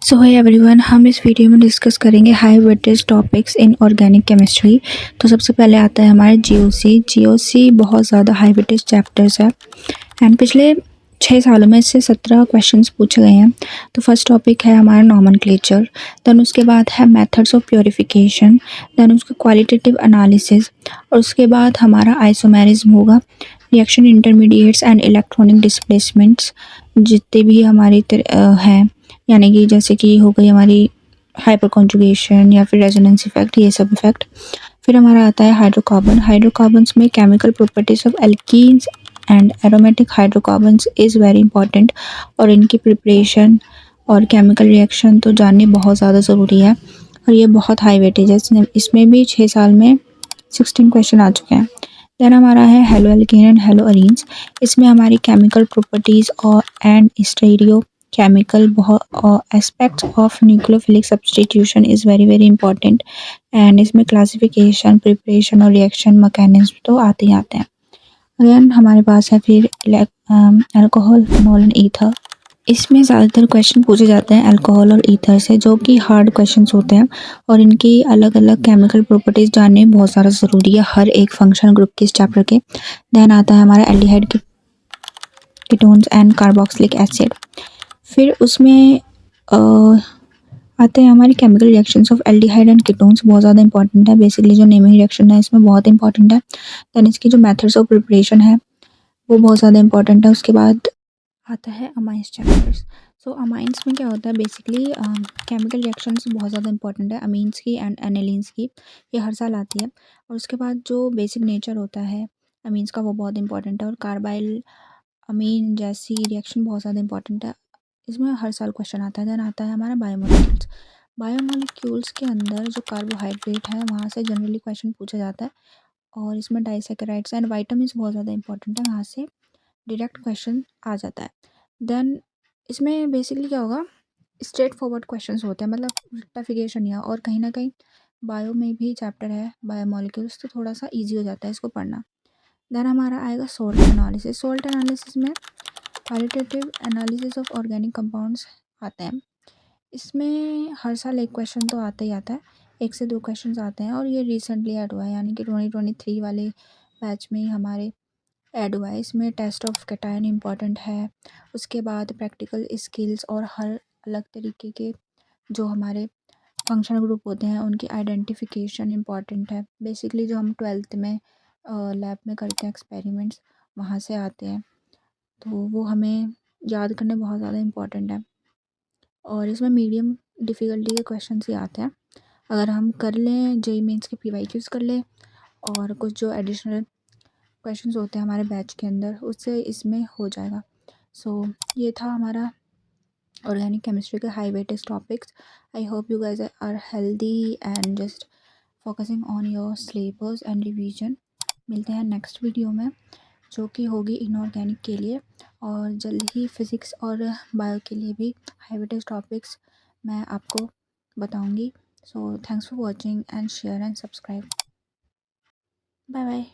सो है एवरीवन, हम इस वीडियो में डिस्कस करेंगे high weightage topics in organic chemistry. तो सबसे पहले आता है हमारे जीओसी बहुत ज़्यादा हाई वेटेज चैप्टर्स है एंड पिछले 6 सालों में इससे 17 क्वेश्चंस पूछे गए हैं। तो फर्स्ट टॉपिक है हमारा नॉमेनक्लेचर, देन उसके बाद है मेथड्स ऑफ प्योरिफिकेशन, देन उसका क्वालिटेटिव एनालिसिस और उसके बाद हमारा आइसोमेरिज्म होगा, reaction intermediates and electronic displacements जितने भी हमारे हैं, यानी कि जैसे कि हो गई हमारी हाइपर कॉन्जुगेशन या फिर रेजोनेंस इफेक्ट, ये सब इफेक्ट। फिर हमारा आता है हाइड्रोकार्बन्स में chemical properties of alkenes and aromatic hydrocarbons is very important, और इनकी प्रिपरेशन और केमिकल रिएक्शन तो जाननी बहुत ज़्यादा ज़रूरी है और ये बहुत हाई वेटेज है। इसमें भी 6 साल में 16 क्वेश्चन आ चुके हैं। देन हमारा है halo alkane and hello arenes. इसमें हमारी केमिकल प्रॉपर्टीज़ और and stereo chemical aspects of nucleophilic substitution is very very important, and इसमें क्लासिफिकेशन, प्रिपरेशन और रिएक्शन मैकेनिज्म तो आते ही आते हैं। अगेन हमारे पास है फिर अल्कोहल, फिनॉल एंड ईथर। इसमें ज़्यादातर क्वेश्चन पूछे जाते हैं अल्कोहल और ईथर से, जो कि हार्ड क्वेश्चंस होते हैं और इनकी अलग अलग केमिकल प्रॉपर्टीज़ जानने बहुत ज़्यादा ज़रूरी है हर एक फंक्शनल ग्रुप के इस चैप्टर के। देन आता है हमारा aldehyde ketones and carboxylic acid. फिर उसमें आते हैं हमारी chemical reactions of aldehyde and ketones, बहुत ज़्यादा इंपॉर्टेंट है। बेसिकली जो नेमिंग रिएक्शन है इसमें बहुत इंपॉर्टेंट है। देन इसकी जो मेथड्स ऑफ प्रिपरेशन है वो बहुत ज़्यादा इंपॉर्टेंट है। उसके बाद आता है अमाइंस चैप्टर्स। सो अमाइंस में क्या होता है, बेसिकली केमिकल रिएक्शंस बहुत ज़्यादा इंपॉर्टेंट है, अमीन्स की एंड एनिलीन्स की, ये हर साल आती है। और उसके बाद जो बेसिक नेचर होता है अमीन्स का वो बहुत इंपॉर्टेंट है, और कार्बाइल अमीन जैसी रिएक्शन बहुत ज़्यादा इंपॉर्टेंट है, इसमें हर साल क्वेश्चन आता है। देन आता है हमारा बायोमोलिक्यूल्स। बायोमोलिक्यूल्स के अंदर जो कार्बोहाइड्रेट है वहाँ से जनरली क्वेश्चन पूछा जाता है, और इसमें डाइसेकेराइड्स एंड वाइटामिन बहुत ज़्यादा इंपॉर्टेंट है, वहाँ से डायरेक्ट क्वेश्चन आ जाता है। देन इसमें बेसिकली क्या होगा, स्ट्रेट फॉरवर्ड क्वेश्चंस होते हैं, मतलब रेक्टिफिकेशन नहीं है, और कहीं ना कहीं बायो में भी चैप्टर है बायोमोलिक्यूल्स, तो थोड़ा सा इजी हो जाता है इसको पढ़ना। देन हमारा आएगा सोल्ट एनालिसिस। सोल्ट एनालिसिस में qualitative analysis of organic compounds आते हैं। इसमें हर साल एक क्वेश्चन तो आता ही आता है, 1 से 2 क्वेश्चन आते हैं, और ये रिसेंटली ऐड हुआ है, यानी कि 2023 वाले बैच में ही हमारे ऐड हुआ है। इसमें टेस्ट ऑफ कैटायन इंपॉर्टेंट है, उसके बाद प्रैक्टिकल स्किल्स और हर अलग तरीके के जो हमारे फंक्शनल ग्रुप होते हैं उनकी आइडेंटिफिकेशन इंपॉर्टेंट है। बेसिकली जो हम 12th में लैब में करते हैं एक्सपेरिमेंट्स, वहाँ से आते हैं, तो वो हमें याद करने बहुत ज़्यादा इंपॉर्टेंट है। और इसमें मीडियम डिफ़िकल्टी के क्वेश्चन ही आते हैं, अगर हम कर लें जेईई मेंस के पीवाईक्यूज़ कर लें और कुछ जो एडिशनल क्वेश्चंस होते हैं हमारे बैच के अंदर, उससे इसमें हो जाएगा। सो ये था हमारा ऑर्गेनिक केमिस्ट्री के high weightage topics. I hope you guys are healthy and just focusing on your syllabus and revision. मिलते हैं नेक्स्ट वीडियो में, जो कि होगी इनऑर्गेनिक के लिए, और जल्द ही फिज़िक्स और बायो के लिए भी हाई वेटेज टॉपिक्स मैं आपको बताऊंगी। So thanks for watching and share and subscribe. Bye bye.